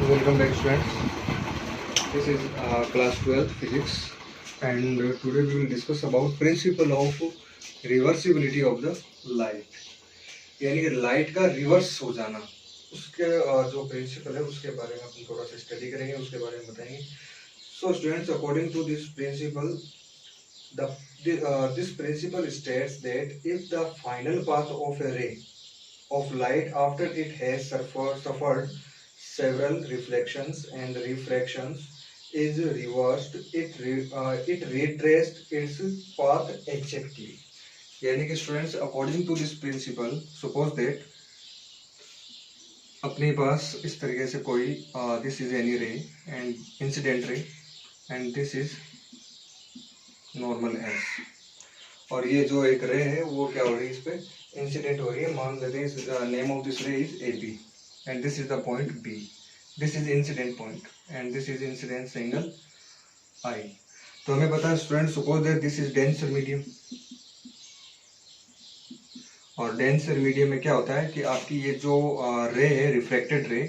Welcome back, students. This is class 12 physics, and today we will discuss about principle of reversibility of the light. यानी कि light का reverse हो जाना, उसके जो प्रिंसिपल है उसके बारे में अपन थोड़ा सा स्टडी करेंगे, उसके बारे में बताएंगे. So students, according to this principle, this principle states that if the final path of a ray of light after it has suffered several reflections and refractions is reversed, it retraced its path exactly. यानी कि students, according to this principle, suppose that अपने पास इस तरीके से कोई this is any ray and incident ray and this is normal S, और ये जो एक रे है वो क्या हो रही है, इस पे इंसिडेंट हो रही है. मान लेते हैं name of this ray is A B and this is the point B. This is incident point and this is incident angle I. तो हमें पता है student, suppose that this is denser medium, और डेंसर मीडियम में क्या होता है कि आपकी ये जो रे है, रिफ्रैक्टेड रे,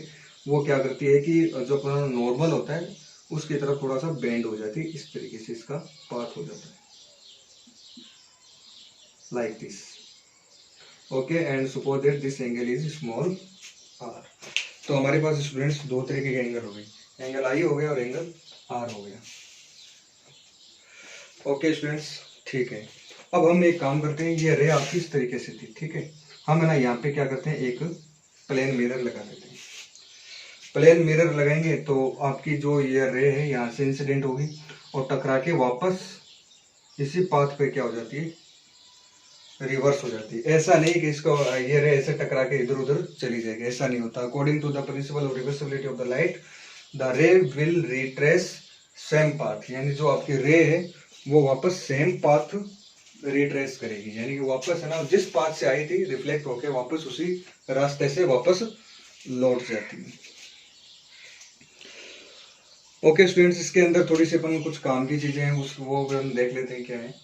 वो क्या करती है कि जो अपना नॉर्मल होता है उसकी तरफ थोड़ा सा बेंड हो जाती है. इस तरीके से इसका पाथ हो जाता है, like this. Okay, and suppose that this angle is small R. तो हमारे पास स्टूडेंट्स दो तरीके के एंगल हो गए, एंगल आई हो गया और एंगल आर हो गया. ओके स्टूडेंट्स, ठीक है. अब हम एक काम करते हैं, ये रे आपकी इस तरीके से थी, ठीक है. हम है ना यहाँ पे क्या करते हैं, एक प्लेन मिरर लगा देते हैं. प्लेन मिरर लगाएंगे तो आपकी जो ये रे है यहाँ से इंसिडेंट होगी और टकरा के वापस इसी पाथ पे क्या हो जाती है, रिवर्स हो जाती है. ऐसा नहीं कि इसको ये रे ऐसे टकरा के इधर उधर चली जाएगी, ऐसा नहीं होता. According to the principle of reversibility of the light, the ray will retrace same path. यानी जो आपकी रे है वो वापस सेम पाथ रिट्रेस करेगी, यानी कि वापस है ना जिस पाथ से आई थी रिफ्लेक्ट होके वापस उसी रास्ते से वापस लौट जाती है. ओके स्टूडेंट्स, इसके अंदर थोड़ी सी अपन कुछ काम की चीजें हैं, वो हम देख लेते हैं क्या है.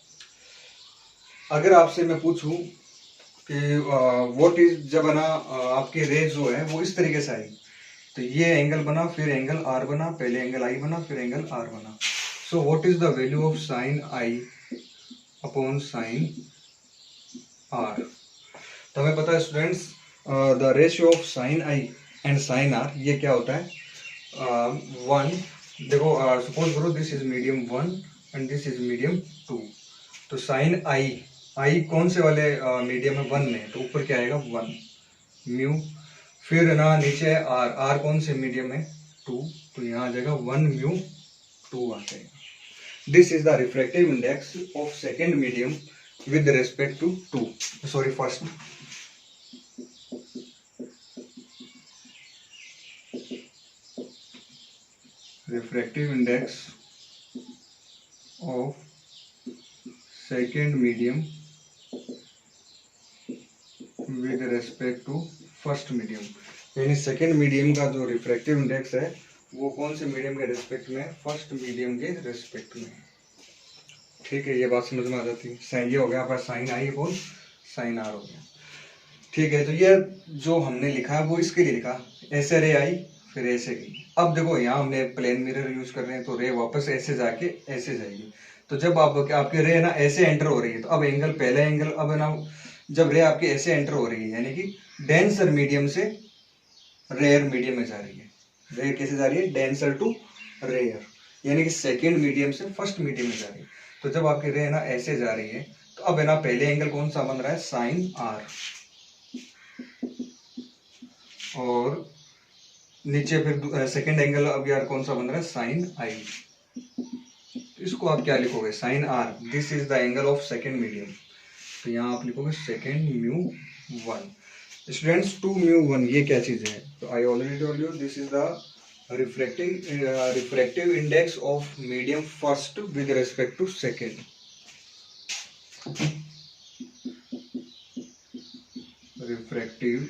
अगर आपसे मैं पूछूं कि व्हाट इज, जब है ना आपकी रे जो है वो इस तरीके से आई, तो ये एंगल बना, फिर एंगल आर बना, पहले एंगल आई बना, फिर एंगल आर बना. So what is the value of sine I upon sine R. तो हमें पता है students, the ratio of sine I and sine R ये क्या होता है, 1. देखो, सपोज करो this is medium 1 and this is medium 2. तो साइन आई कौन से वाले मीडियम में, 1 में, तो ऊपर क्या आएगा 1 म्यू. फिर ना नीचे आर कौन से मीडियम है 2, तो यहाँ आ जाएगा 1 म्यू 2 आ जाएगा. This is the refractive index of second medium with respect to 2, sorry, first. Refractive index of second medium with respect to first medium. यानी सेकेंड मीडियम का जो रिफ्रैक्टिव इंडेक्स है वो कौन से मीडियम के रिस्पेक्ट में, फर्स्ट मीडियम के रिस्पेक्ट में. ठीक है, ये बात समझ में आ जाती है. ये हो गया आपका sine I upon sine R हो गया. ठीक है, तो ये जो हमने लिखा है वो इसके लिए लिखा, ऐसे रे आई फिर ऐसे गई. अब देखो यहाँ हमने प्लेन मिरर यूज कर रहे हैं तो रे वापस ऐसे जाके ऐसे जाएगी. तो जब आपके रे ना ऐसे एंटर हो रही है, तो अब एंगल, पहले एंगल, अब है ना जब रे आपकी ऐसे एंटर हो रही है यानी कि डेंसर मीडियम से रेयर मीडियम में जा रही है. रेयर कैसे जा रही है, डेंसर टू रेयर, यानी कि सेकेंड मीडियम से फर्स्ट मीडियम में जा रही है. तो जब आपकी रे ना ऐसे जा रही है तो अब है ना पहले एंगल कौन सा बन रहा है, साइन आर, और नीचे फिर सेकेंड एंगल अब यार कौन सा बन रहा है, साइन आई. इसको आप क्या लिखोगे, sine R, this is the angle of second medium. तो यहाँ आप लिखोगे सेकेंड म्यू 1. स्टूडेंट्स 2 म्यू 1 ये क्या चीज है, तो I already told you this is the refractive index of medium first with respect to second. Refractive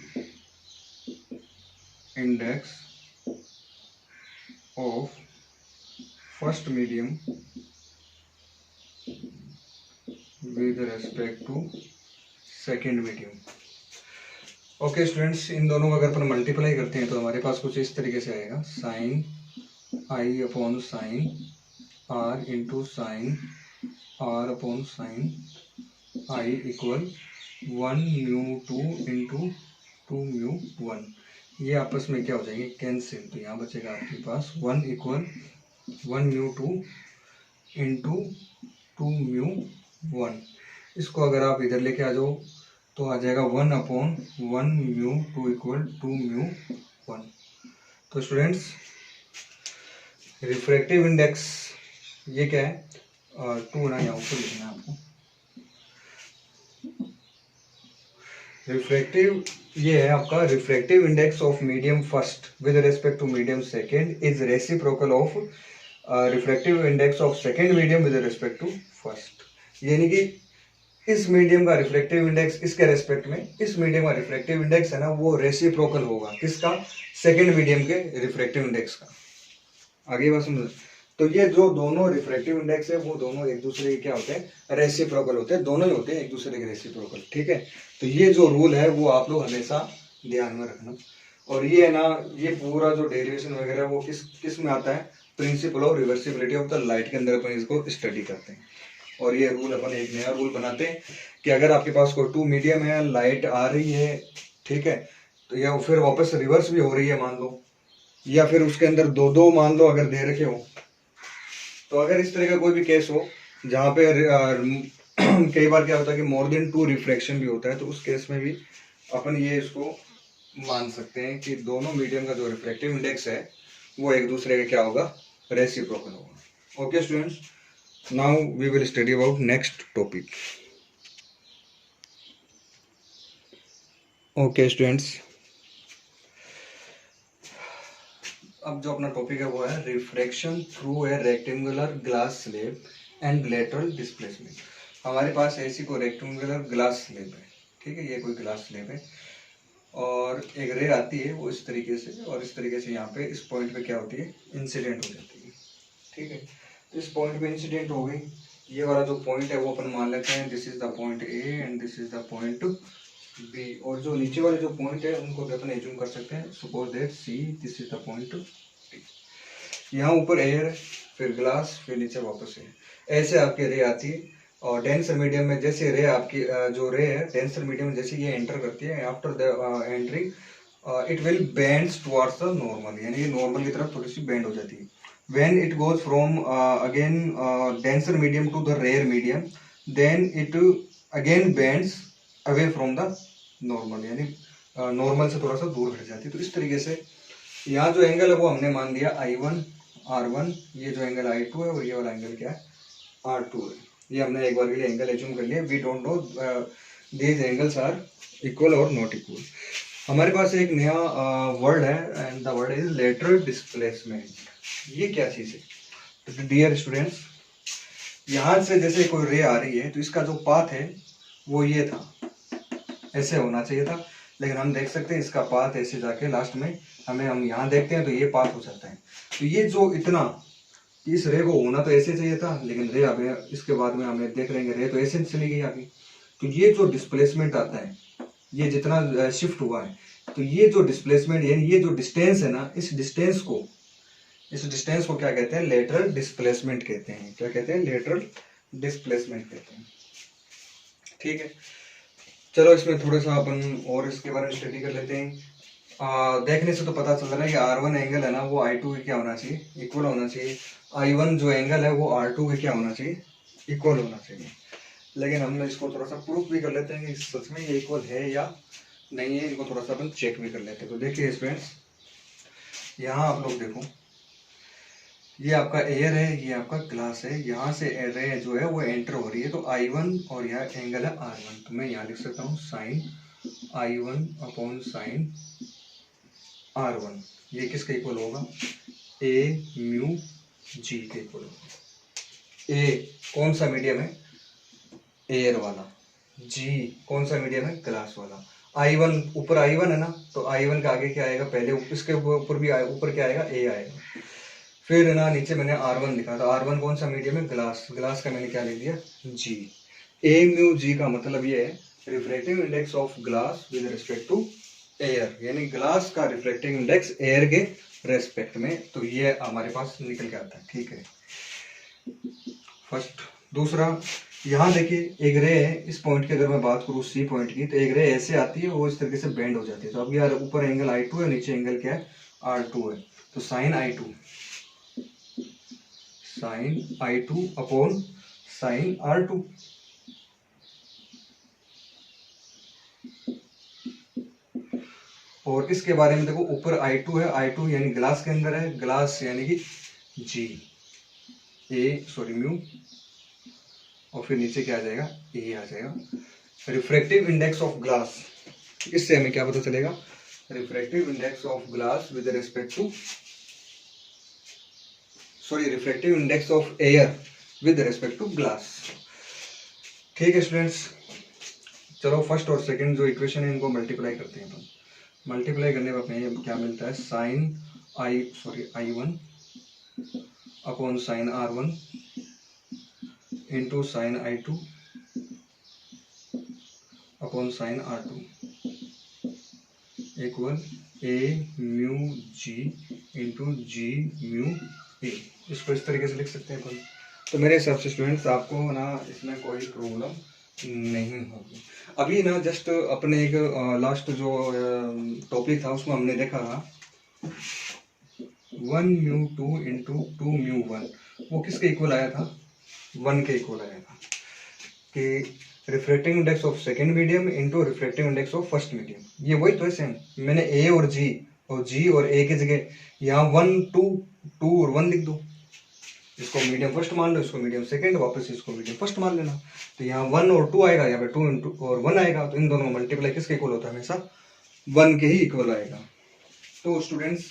index of first medium with respect to second medium. Okay students, इन दोनों का अगर अपन multiply करते हैं तो हमारे पास कुछ इस तरीके से आएगा, sine I upon sine R into sine R upon sine I equal 1 mu 2 into 2 mu 1। ये आपस में क्या हो जाएंगे, कैंसिल। तो यहाँ बचेगा आपके पास 1 इक्वल 1 म्यू 2 इंटू 2 म्यू 1। इसको अगर आप इधर लेके आ जाओ तो आ जाएगा 1 अपॉन 1 म्यू 2 इक्वल 2 म्यू 1। तो स्टूडेंट्स, रिफ्रैक्टिव इंडेक्स ये क्या है, 2 ना यहाँ ऊपर लिखना है आपको। रिफ्रैक्टिव ये है आपका, refractive index of medium first with respect to medium second is reciprocal of refractive index of second medium with respect to first. यानी कि इस मीडियम का रिफ्रैक्टिव इंडेक्स इसके रेस्पेक्ट में, इस मीडियम का रिफ्रैक्टिव इंडेक्स है ना वो रेसिप्रोकल होगा किसका, सेकेंड मीडियम के रिफ्रैक्टिव इंडेक्स का। आगे बात समझ। तो ये जो दोनों रिफ्रैक्टिव इंडेक्स है वो दोनों एक दूसरे के क्या होते हैं, रेसिप्रोकल होते हैं, दोनों ही होते हैं एक दूसरे के रेसिप्रोकल। ठीक है, तो ये जो रूल है वो आप लोग हमेशा ध्यान में रखना। और ये है ना, ये पूरा जो डेरिवेशन वगैरह वो किस में आता है, principal of reversibility of the light के अंदर अपन इसको स्टडी करते हैं। और ये रूल अपन एक नया रूल बनाते हैं कि अगर आपके पास कोई 2 मीडियम है, लाइट आ रही है, ठीक है, तो या फिर वापस रिवर्स भी हो रही है मान लो, या फिर उसके अंदर दो मान लो अगर दे रखे हो, तो अगर इस तरह का कोई भी केस हो जहाँ पे कई बार क्या होता है कि मोर देन 2 रिफ्रैक्शन भी होता है, तो उस केस में भी अपन ये इसको मान सकते हैं कि दोनों मीडियम का जो रिफ्रैक्टिव इंडेक्स है वो एक दूसरे का क्या होगा, रेसिप्रोकल होगा। Okay students, now we will study about next topic. Okay students, अब जो अपना टॉपिक है वो है refraction through a rectangular glass slab and lateral displacement. हमारे पास ऐसी कोई रेक्टेंगुलर ग्लास स्लैब है, ठीक है, ये कोई ग्लास स्लैब है और एक रे आती है वो इस तरीके से, और इस तरीके से यहाँ पे इस पॉइंट पे क्या होती है, इंसिडेंट हो जाती है। ठीक है, तो इस पॉइंट पे इंसिडेंट हो गई, ये वाला जो पॉइंट है वो अपन मान लेते हैं this is the point A and this is the point B, और जो नीचे वाले जो पॉइंट है उनको भी अपन एज्यूम कर सकते हैं, suppose that see this is the point D. यहाँ ऊपर एयर, फिर ग्लास, फिर नीचे वापस एयर, ऐसे आपकी रे आती है। और डेंसर मीडियम में जैसे रे आपकी जो रे है डेंसर मीडियम में जैसे ये एंटर करती है, after the entering it will bends towards the normal, यानी ये नॉर्मल की तरफ थोड़ी सी बेंड हो जाती है। When it goes from again denser medium to the rare medium, then it again bends away from the normal, यानी नॉर्मल से थोड़ा सा दूर हट जाती है। तो इस तरीके से यहाँ जो एंगल है वो हमने मान लिया I1 R1, ये जो एंगल I2 है और ये वाला एंगल क्या है, R2 है। ये हमने एक बार के लिए एंगल एज्यूम कर लिया। We don't know these angles are equal और नॉट इक्वल। हमारे पास एक नया वर्ड है and the word is lateral displacement. ये क्या चीज़ है, तो डियर स्टूडेंट्स, यहाँ से जैसे कोई रे आ रही है तो इसका जो पाथ है वो ये था, ऐसे होना चाहिए था, लेकिन हम देख सकते हैं इसका पाथ ऐसे जाके लास्ट में हम यहाँ देखते हैं तो ये पाथ हो जाता है। तो ये जो इतना, इस रे को होना तो ऐसे चाहिए था, लेकिन रे अभी इसके बाद में हमें देख रहे हैं रे तो ऐसे चली गई आगे। तो ये जो डिस्प्लेसमेंट आता है, ये जितना शिफ्ट हुआ है, तो ये जो डिस्प्लेसमेंट यानी ये जो डिस्टेंस है ना, इस डिस्टेंस को क्या कहते हैं, लेटरल डिस्प्लेसमेंट कहते हैं। क्या कहते हैं, लेटरल डिस्प्लेसमेंट कहते हैं। ठीक है, चलो इसमें थोड़ा सा अपन और इसके बारे में स्टडी कर लेते हैं। देखने से तो पता चल रहा है कि R1 एंगल है ना वो I2 के क्या होना चाहिए, इक्वल होना चाहिए। I1 जो एंगल है वो R2 के क्या होना चाहिए, इक्वल होना चाहिए। लेकिन हम इसको थोड़ा सा प्रूफ भी कर लेते हैं कि सच में ये इक्वल है या नहीं है, इनको थोड़ा सा अपन चेक भी कर लेते हैं। तो देखिए स्टूडेंट्स, यहाँ आप लोग देखो, ये आपका एयर है, ये आपका ग्लास है, यहाँ से रे जो है वो एंटर हो रही है, तो I1 और यहाँ एंगल है R1, तो मैं यहाँ लिख सकता हूँ sign I1 upon sine R1, ये किसके इक्वल होगा, A म्यू G के इक्वल होगा। A कौन सा मीडियम है, एयर वाला, G कौन सा मीडियम है, ग्लास वाला। I1 ऊपर I1 है ना, तो I1 का आगे क्या आएगा, पहले इसके ऊपर भी ऊपर क्या आएगा, A आएगा। फिर ना नीचे मैंने R1 लिखा था, R1 कौन सा मीडियम है, ग्लास का मैंने क्या लिख दिया, G। ए म्यू जी का मतलब ये है refractive index of glass with respect to air, यानी ग्लास का रिफ्रैक्टिव इंडेक्स एयर के रेस्पेक्ट में, तो ये हमारे पास निकल के आता है। ठीक है, फर्स्ट। दूसरा, यहाँ देखिए एक रे है, इस पॉइंट की अगर मैं बात करूँ सी पॉइंट की, तो एक रे ऐसे आती है, वो इस तरीके से बेंड हो जाती है। तो अब यार ऊपर एंगल I2 है, नीचे एंगल क्या है R2 है, तो sign I2 upon sine R2। और इसके बारे में देखो, ऊपर I2 है, I2 यानी ग्लास के अंदर है, ग्लास यानी कि G म्यू, और फिर नीचे क्या आ जाएगा, ए आ जाएगा। रिफ्रैक्टिव इंडेक्स ऑफ ग्लास, इससे हमें क्या पता चलेगा, refractive index of glass with respect to refractive index of air with respect to glass. ठीक है स्टूडेंट्स, चलो फर्स्ट और सेकंड जो इक्वेशन है इनको मल्टीप्लाई करते हैं अपन। मल्टीप्लाई करने पर हमें क्या मिलता है, sine I1 upon sine R1 into sine I2 upon sine R2 equal A mu G into G mu A. इसको इस तरीके से लिख सकते हैं अपन। तो मेरे हिसाब से स्टूडेंट्स आपको ना इसमें कोई प्रॉब्लम नहीं होगी। अभी ना जस्ट अपने एक लास्ट जो टॉपिक था उसमें हमने देखा था 1 म्यू 2 इंटू 2 म्यू 1, वो किसके इक्वल आया था, 1 के इक्वल आया था, कि refractive index of second medium into refractive index of first medium. ये वही तो है सेम। मैंने ए और जी और ए की जगह यहाँ 1 2 और 1 लिख दो, इसको मीडियम फर्स्ट मान लो, इसको मीडियम सेकंड, वापस इसको मीडियम फर्स्ट मान लेना। तो यहाँ 1 और 2 आएगा, यहाँ पे 2 इंटू और 1 आएगा, तो इन दोनों मल्टीप्लाई किसके इक्वल होता है, हमेशा 1 के ही इक्वल आएगा। तो स्टूडेंट्स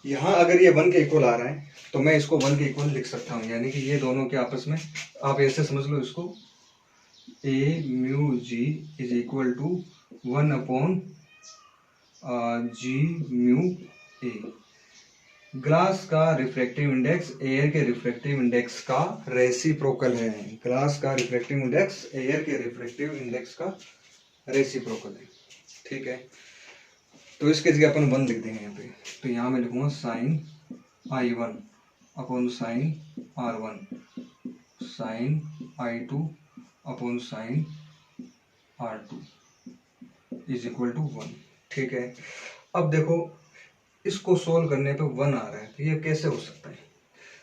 यहाँ अगर ये 1 के इक्वल आ रहा है तो मैं इसको 1 के इक्वल लिख सकता हूँ, यानी कि ये दोनों के आपस में, आप ऐसे समझ लो इसको, A mu G is equal to 1 upon G mu A. Glass का रिफ्रैक्टिव इंडेक्स एयर के रिफ्रैक्टिव इंडेक्स का रेसिप्रोकल है। ग्लास का रिफ्रैक्टिव इंडेक्स एयर के रिफ्रैक्टिव इंडेक्स का रेसिप्रोकल है। ठीक है, तो इसके जगह अपन 1 लिख देंगे यहाँ पे। तो यहाँ मैं लिखूंगा sine I1 upon sine R1 sine I2 upon sine R2 is equal to 1। ठीक है, अब देखो इसको सोल्व करने पे 1 आ रहा है, तो ये कैसे हो सकता है।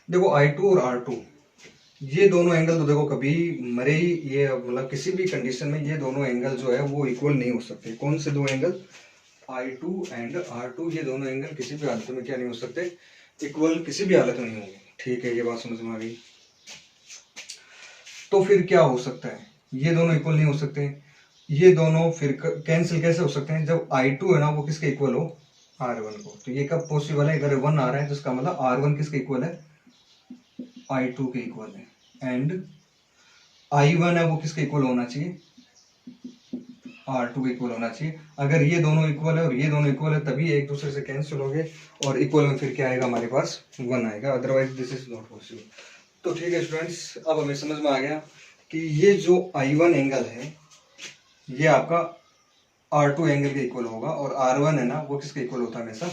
देखो I2 और R2 ये दोनों एंगल तो देखो कभी मरे ही, ये मतलब किसी भी कंडीशन में ये दोनों एंगल जो है वो इक्वल नहीं हो सकते। कौन से दो एंगल, I2 एंड R2, ये दोनों एंगल किसी भी हालत में क्या नहीं हो सकते, इक्वल किसी भी हालत में नहीं होंगे। ठीक है, ये बात समझ में आ गई। तो फिर क्या हो सकता है, ये दोनों इक्वल नहीं हो सकते, ये दोनों फिर कैंसिल कैसे हो सकते हैं, जब I2 है ना वो किसके इक्वल हो, R1 को। तो ये कब पॉसिबल है, अगर 1 आ रहा है तो इसका मतलब R1 किसके इक्वल है, I2 के इक्वल है, एंड I1 है वो किसके इक्वल होना चाहिए, R2 के इक्वल होना चाहिए। अगर ये दोनों इक्वल है और ये दोनों इक्वल है तभी एक दूसरे से कैंसिल हो गए, और इक्वल में फिर क्या आएगा हमारे पास, 1 आएगा, otherwise this is not possible. तो ठीक है स्टूडेंट्स, अब हमें समझ में आ गया कि ये जो I1 एंगल है ये आपका R2 एंगल के इक्वल होगा, और R1 है ना वो किसके इक्वल होता है, हमेशा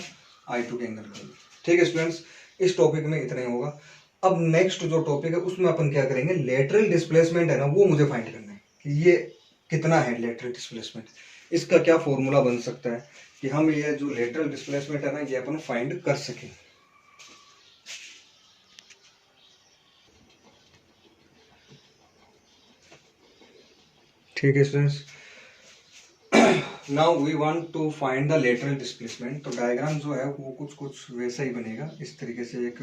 I2 के एंगल का। ठीक है स्टूडेंट्स, इस टॉपिक में इतना ही होगा। अब नेक्स्ट जो टॉपिक है उसमें अपन क्या करेंगे, लेटरल डिस्प्लेसमेंट है ना वो मुझे फाइंड करना है कि ये कितना है लेटरल डिस्प्लेसमेंट, इसका क्या फॉर्मूला बन सकता है कि हम ये जो लेटरल डिस्प्लेसमेंट है ना ये अपन फाइंड कर सकें। ठीक है students, now we want to find the lateral displacement. तो डायग्राम जो है वो कुछ वैसा ही बनेगा। इस तरीके से एक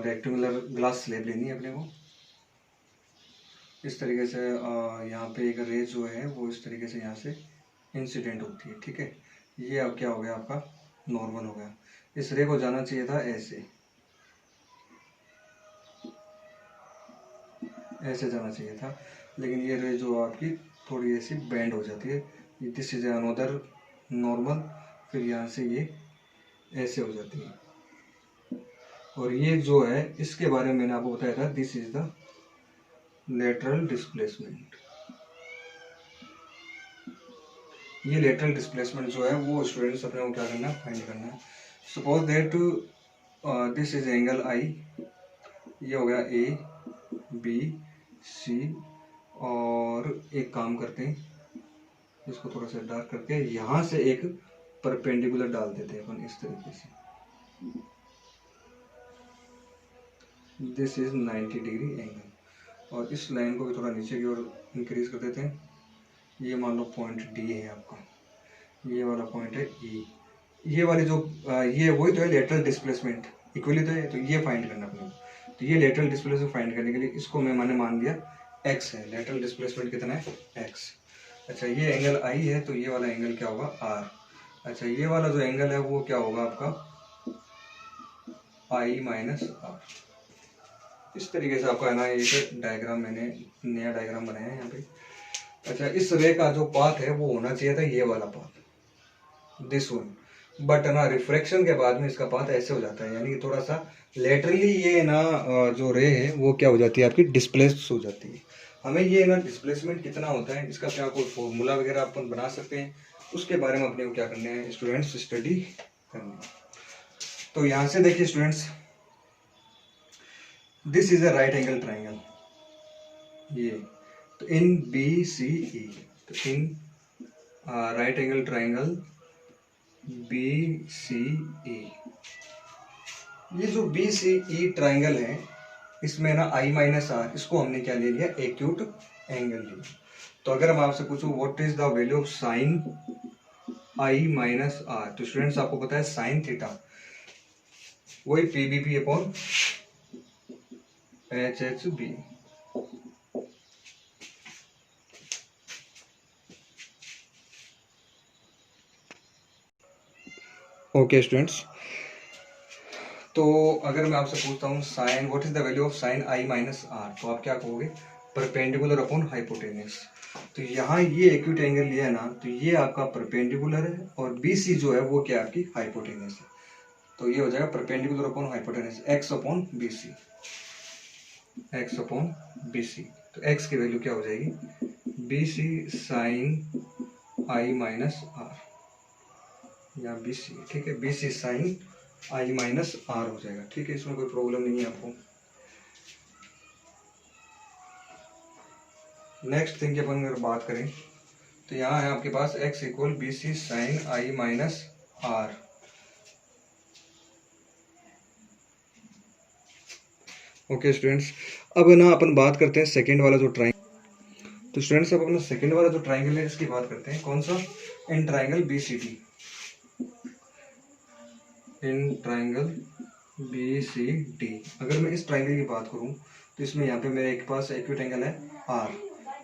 रेक्टेंगुलर ग्लास स्लैब लेनी है अपने को। इस तरीके से यहाँ पे एक रे जो है वो इस तरीके से यहाँ से इंसिडेंट होती है। ठीक है, ये अब क्या हो गया, आपका नॉर्मल हो गया। इस रे को जाना चाहिए था ऐसे जाना चाहिए था, लेकिन ये रे जो आपकी थोड़ी ऐसी बेंड हो जाती है। दिस इज अनदर नॉर्मल, फिर यहाँ से ये ऐसे हो जाती है। और ये जो है इसके बारे में मैंने आपको बताया था, this is the lateral displacement. ये लेटरल डिस्प्लेसमेंट जो है वो स्टूडेंट्स अपने को क्या करना है, फाइंड करना है। Suppose that this is angle I, ये हो गया ए बी सी, और एक काम करते हैं, इसको थोड़ा सा डार्क करके यहाँ से एक परपेंडिकुलर डाल देते हैं अपन इस तरीके से। दिस इज 90 डिग्री एंगल, और इस लाइन को भी थोड़ा नीचे की ओर इंक्रीज कर देते हैं। ये मान लो पॉइंट डी है आपका, ये वाला पॉइंट है ई। ये वाली जो ये वही तो है लेटरल डिस्प्लेसमेंट, इक्वली तो है, तो ये फाइंड करना अपने को। तो ये लेटरल डिस्प्लेसमेंट फाइंड करने के लिए इसको मैंने मान लिया एक्स है। लेटरल डिस्प्लेसमेंट कितना है, एक्स। अच्छा, ये एंगल आई है, तो ये वाला एंगल क्या होगा, आर। अच्छा, ये वाला जो एंगल है वो क्या होगा आपका, आई माइनस आर। इस तरीके से आपका है ना एक डायग्राम, मैंने नया डायग्राम बनाया है यहाँ पे। अच्छा, इस रे का जो पाथ है वो होना चाहिए था ये वाला पाथ, दिस वन, बट ना रिफ्रैक्शन के बाद में इसका पाथ ऐसे हो जाता है, यानी कि थोड़ा सा लेटरली ये ना जो रे है वो क्या हो जाती है आपकी, डिस्प्लेस हो जाती है। हमें ये ना डिस्प्लेसमेंट कितना होता है, इसका क्या कोई फॉर्मूला वगैरह अपन बना सकते हैं, उसके बारे में अपने को क्या करना है स्टूडेंट्स, स्टडी करना है। तो यहाँ से देखिए students, this is a right angle triangle, ये तो इन बी सी ई, तो in right angle triangle B C E, ये जो बी सी ई ट्राइंगल है इसमें ना आई माइनस आर, इसको हमने क्या ले लिया, एक्यूट एंगल लिया। तो अगर मैं आपसे पूछूं what is the value of sine I minus R, तो स्टूडेंट्स आपको पता है साइन थीटा वही P B P upon H H B. Okay students, तो अगर मैं आपसे पूछता हूँ sine, what is the value of sine I minus R, तो आप क्या कहोगे, परपेंडिकुलर अपॉन हाइपोटेनस। तो यहाँ ये एक्यूट एंगल लिया है ना, तो ये आपका परपेंडिकुलर है, और बी सी जो है वो क्या आपकी हाइपोटेनस है। तो ये हो जाएगा perpendicular upon hypotenuse, X upon B C, X upon B C. तो एक्स की वैल्यू क्या हो जाएगी, B C sine I minus R, या बी सी, ठीक है, B C sine I minus R हो जाएगा, ठीक है, इसमें कोई प्रॉब्लम नहीं है आपको। नेक्स्ट थिंग की अपन अगर बात करें, तो यहाँ है आपके पास x equal B C sine I minus R. Okay students, अब ना अपन बात करते हैं सेकेंड वाला जो ट्राइंगल। तो स्टूडेंट्स अब अपना सेकेंड वाला जो ट्राइंगल है इसकी बात करते हैं, कौन सा, in triangle B C D, in triangle B C D. अगर मैं इस ट्राइंगल की बात करूं तो इसमें यहाँ पे मेरे एक पास एक्यूट एंगल है आर।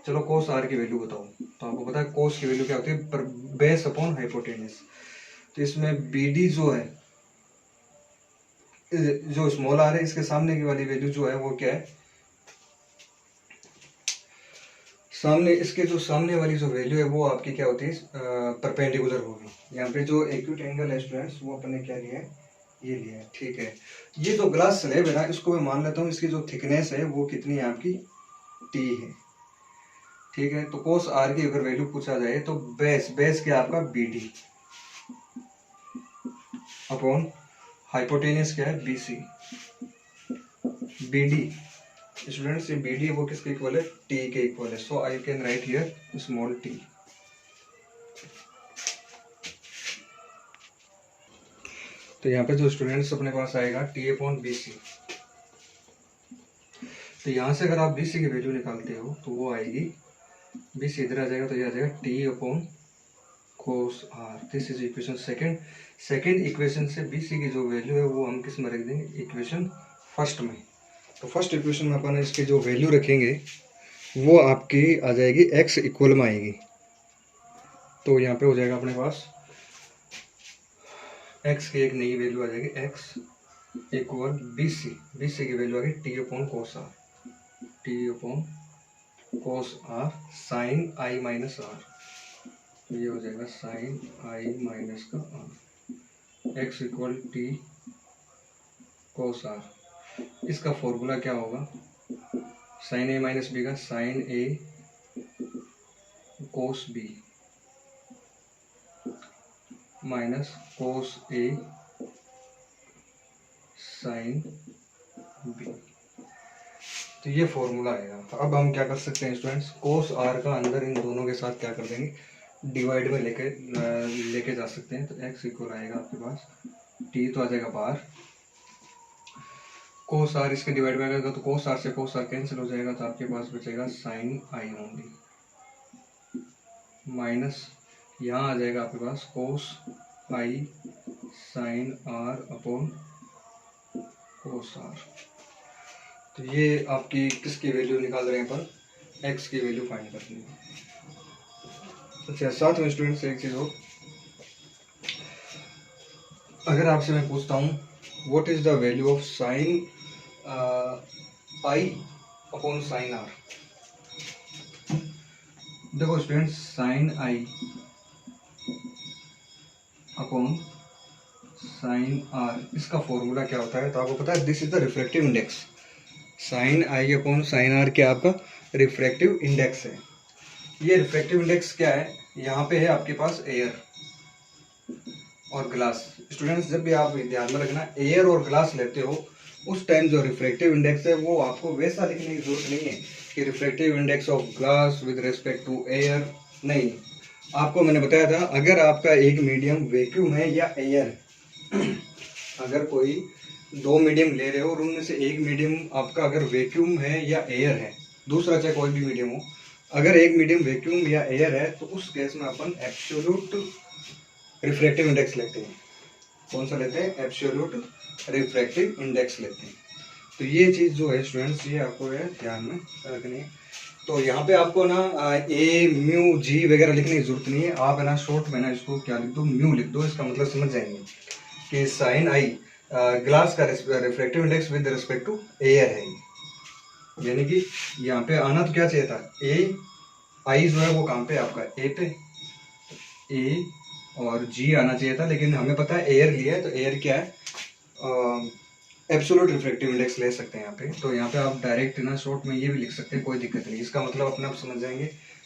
चलो कोस आर की वैल्यू बताओ, तो आपको पता है कोस की वैल्यू क्या होती है, पर बेस अपॉन हाइपोटेनस। तो इसमें बी डी जो है, जो स्मॉल आर है, इसके सामने की वाली वैल्यू जो है वो क्या है, सामने इसके जो सामने वाली जो वैल्यू है वो आपकी क्या होती है, परपेंडिकुलर होगी। यहाँ पे जो एक्यूट एंगल है स्टूडेंट्स वो अपने क्या लिया है, ये लिया है, ठीक है। ये जो ग्लास स्लैब है ना, इसको मैं मान लेता हूँ इसकी जो थिकनेस है वो कितनी है आपकी, टी है, ठीक है। तो कोस आर की अगर वैल्यू पूछा जाए तो बेस क्या आपका बी डी अपॉन हाइपोटेनस क्या है, B C. B D students, ये बी डी वो किसके इक्वल है, टी के इक्वल है। So I can write here small T. तो यहाँ पे जो स्टूडेंट्स अपने पास आएगा टी अपॉन बी सी। तो यहाँ से अगर आप बी सी की वैल्यू निकालते हो तो वो आएगी, बी सी इधर आ जाएगा तो ये आ जाएगा T upon cos are. This is equation second. Second equation से बी सी की जो वैल्यू है वो हम किस में रख देंगे, इक्वेशन फर्स्ट में। तो फर्स्ट इक्वेशन में अपन इसकी जो वैल्यू रखेंगे वो आपकी आ जाएगी एक्स इक्वल में आएगी। तो यहाँ पे हो जाएगा अपने पास एक्स की एक नई वैल्यू आ जाएगी, एक्स इक्वल बी सी की वैल्यू आ गई T upon cos R, T upon cos R sine I minus R. तो ये हो जाएगा साइन आई माइनस का R, X equal T cos R. इसका फॉर्मूला क्या होगा, साइन ए माइनस बी का sine A cos B minus cos A sine B. तो ये फॉर्मूला आएगा। अब हम क्या कर सकते हैं स्टूडेंट्स, कोस आर का अंदर इन दोनों के साथ क्या कर देंगे, डिवाइड में लेके जा सकते हैं। तो एक्स इक्वल आएगा आपके पास टी तो आ जाएगा बाहर, कोस आर इसके डिवाइड में आएगा तो कोस आर से कोस आर कैंसिल हो जाएगा, तो आपके पास बचेगा साइन आई ओनली माइनस यहाँ आ जाएगा आपके पास cos I sine R upon cos R. तो ये आपकी किसकी वैल्यू निकाल रहे हैं अपन, एक्स की वैल्यू फाइंड करनी है। अच्छा, साथ में स्टूडेंट्स एक चीज हो, अगर आपसे मैं पूछता हूँ what is the value of sine I upon sine R. देखो students, sine I upon sine R इसका फॉर्मूला क्या होता है, तो आपको पता है this is the refractive index. Sine I upon sine R क्या आपका रिफ्रैक्टिव इंडेक्स है। ये रिफ्रैक्टिव इंडेक्स क्या है, यहाँ पे है आपके पास एयर और ग्लास। स्टूडेंट्स जब भी आप ध्यान में रखना, एयर और ग्लास लेते हो उस टाइम जो रिफ्रैक्टिव इंडेक्स है वो आपको वैसा लिखने की जरूरत नहीं है कि refractive index of glass with respect to air. नहीं, आपको मैंने बताया था अगर आपका एक मीडियम वैक्यूम है या एयर अगर कोई दो मीडियम ले रहे हो और उनमें से एक मीडियम आपका अगर वैक्यूम है या एयर है, दूसरा चाहे कोई भी मीडियम हो, अगर एक मीडियम वैक्यूम या एयर है तो उस केस में अपन एब्सोल्यूट रिफ्रैक्टिव इंडेक्स लेते हैं। कौन सा लेते हैं, एब्सोल्यूट रिफ्रैक्टिव इंडेक्स लेते हैं। तो ये चीज़ जो है स्टूडेंट्स, ये आपको है ध्यान में रखनी है। तो यहाँ पे आपको ना ए म्यू जी वगैरह लिखने की जरूरत नहीं है, आप है ना शॉर्ट में ना इसको क्या लिख दो, म्यू लिख दो। इसका मतलब समझ जाएंगे कि साइन आई ग्लास का refractive index with respect to air है, यानी कि यहाँ पे आना तो क्या चाहिए था, ए आई जो है वो कहाँ पे आपका ए पे, ए और जी आना चाहिए था, लेकिन हमें पता है एयर लिया है तो एयर क्या है, एब्सोल्यूट रिफ्रैक्टिव इंडेक्स ले सकते हैं यहाँ पे। तो यहाँ पे आप डायरेक्ट ना शॉर्ट में ये भी लिख सकते हैं, कोई दिक्कत नहीं। इसका मतलब अपने आप समझ जाएंगे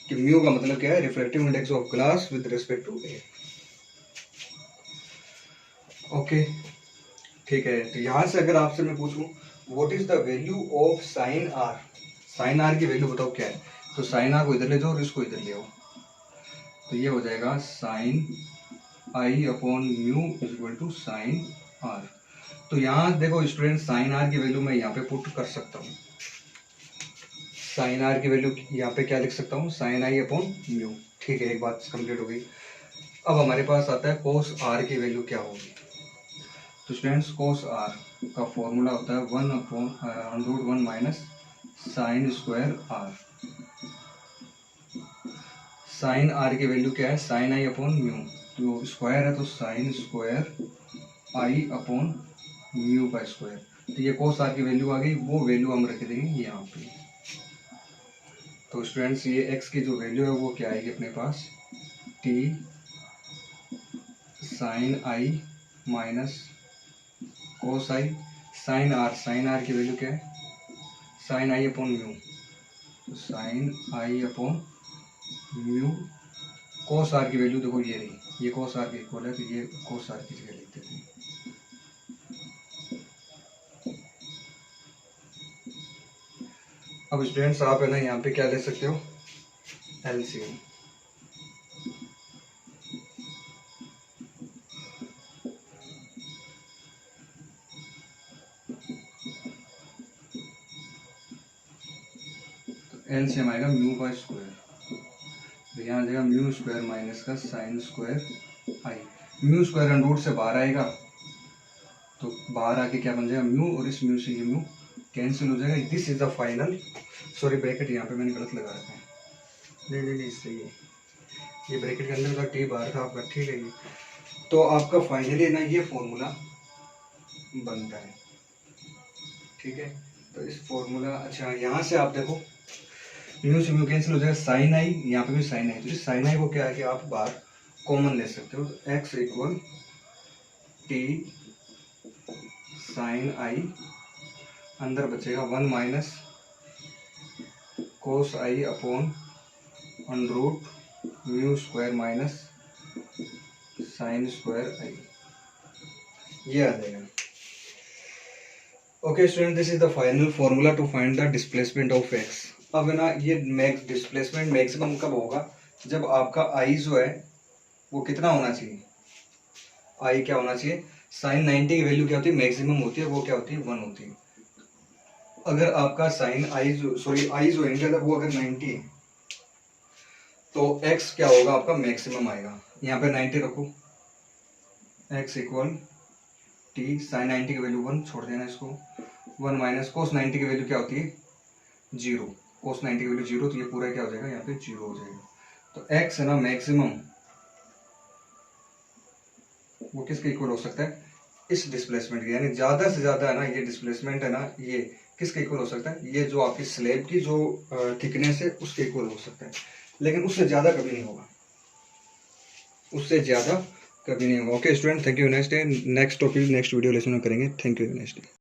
कि म्यू का मतलब क्या है, refractive index of glass with respect to air. Okay ठीक है। तो यहाँ से अगर आपसे मैं पूछूं what is the value of sine R, sine R की वैल्यू बताओ क्या है, तो साइन आर को इधर ले जाओ और इसको इधर ले आओ, तो ये हो जाएगा sine I upon mu is equal to sine R. तो यहाँ देखो स्टूडेंट, साइन आर की वैल्यू मैं यहाँ पे पुट कर सकता हूँ, साइन आर की वैल्यू यहाँ पे क्या लिख सकता हूँ, साइन आई अपॉन म्यू। ठीक है, एक बात कंप्लीट हो गई। अब हमारे पास आता है कोस आर की वैल्यू क्या होगी। तो स्टूडेंट्स, कोस आर का फॉर्मूला होता है 1/√1 minus sine square R. Sine R की वैल्यू क्या है, साइन आई अपॉन म्यू, तो स्क्वायर है तो sine square I upon mu का स्क्वायर। तो ये कोस आर की वैल्यू आ गई, वो वैल्यू हम रख देंगे यहाँ पे। तो स्टूडेंट्स, ये एक्स की जो वैल्यू है वो क्या आएगी अपने पास, T sine I minus cos I sine R की वैल्यू क्या है, साइन आई अपॉन म्यू, तो sine I upon mu. Cos R की वैल्यू देखो ये रही, ये कोस आर के इक्वल है, तो ये कोस आर की जगह लिख देते हैं। अब स्टूडेंट्स आप है ना यहाँ पे क्या ले सकते हो, एलसीएम। एलसीएम आएगा म्यू का स्क्वायर, तो यहाँ आ जाएगा म्यू स्क्वायर माइनस का साइन स्क्वायर आई। म्यू स्क्वायर अंडर रूट से बाहर आएगा, तो बाहर आके क्या बन जाएगा म्यू, और इस म्यू से ये म्यू कैंसिल हो जाएगा। This is the final, sorry bracket यहाँ पे मैंने गलत लगा रखा है, नहीं सही है, ये ब्रैकेट के अंदर का टी बाहर था आपका, ठीक है। ये तो आपका फाइनली ना ये फॉर्मूला बनता है, ठीक है। तो इस फॉर्मूला, अच्छा यहाँ से आप देखो म्यू से म्यू कैंसिल हो जाएगा, साइन आई, यहाँ पे भी साइन आई, तो इस साइन आई को क्या है कि आप बाहर कॉमन ले सकते हो, तो X equal T sine I, अंदर बचेगा 1 minus cos I upon under root mu square minus sine square I, ये आ जाएगा। Okay student, this is the final formula to find the displacement of X. अब है ना, ये डिस्प्लेसमेंट मैक्सिमम कब होगा, जब आपका आई जो है वो कितना होना चाहिए, आई क्या होना चाहिए, साइन 90 की वैल्यू क्या होती है, मैक्सिमम होती है, वो क्या होती है, 1 होती है। अगर आपका साइन आई जो है अगर वो अगर 90 है तो x क्या होगा, आपका मैक्सिमम आएगा। यहाँ पे 90 रखो, x इक्वल टी साइन 90 की वैल्यू 1, छोड़ देना इसको, 1 माइनस कोस 90 की वैल्यू क्या होती है, 0, कोस 90 की वैल्यू 0, तो ये पूरा क्या हो जाएगा, यहाँ पे 0 हो जाएगा। तो x है ना मैक्सिमम, वो किसके इक्वल हो सकता है, इस डिस्प्लेसमेंट के, यानी ज्यादा से ज्यादा है ना ये डिस्प्लेसमेंट है ना, ये किसके इक्वल हो सकता है, ये जो आपकी स्लैब की जो थिकनेस है उसके इक्वल हो सकता है, लेकिन उससे ज्यादा कभी नहीं होगा, उससे ज्यादा कभी नहीं होगा। Okay student, thank you, next day next topic next video lesson में करेंगे। Thank you, next day.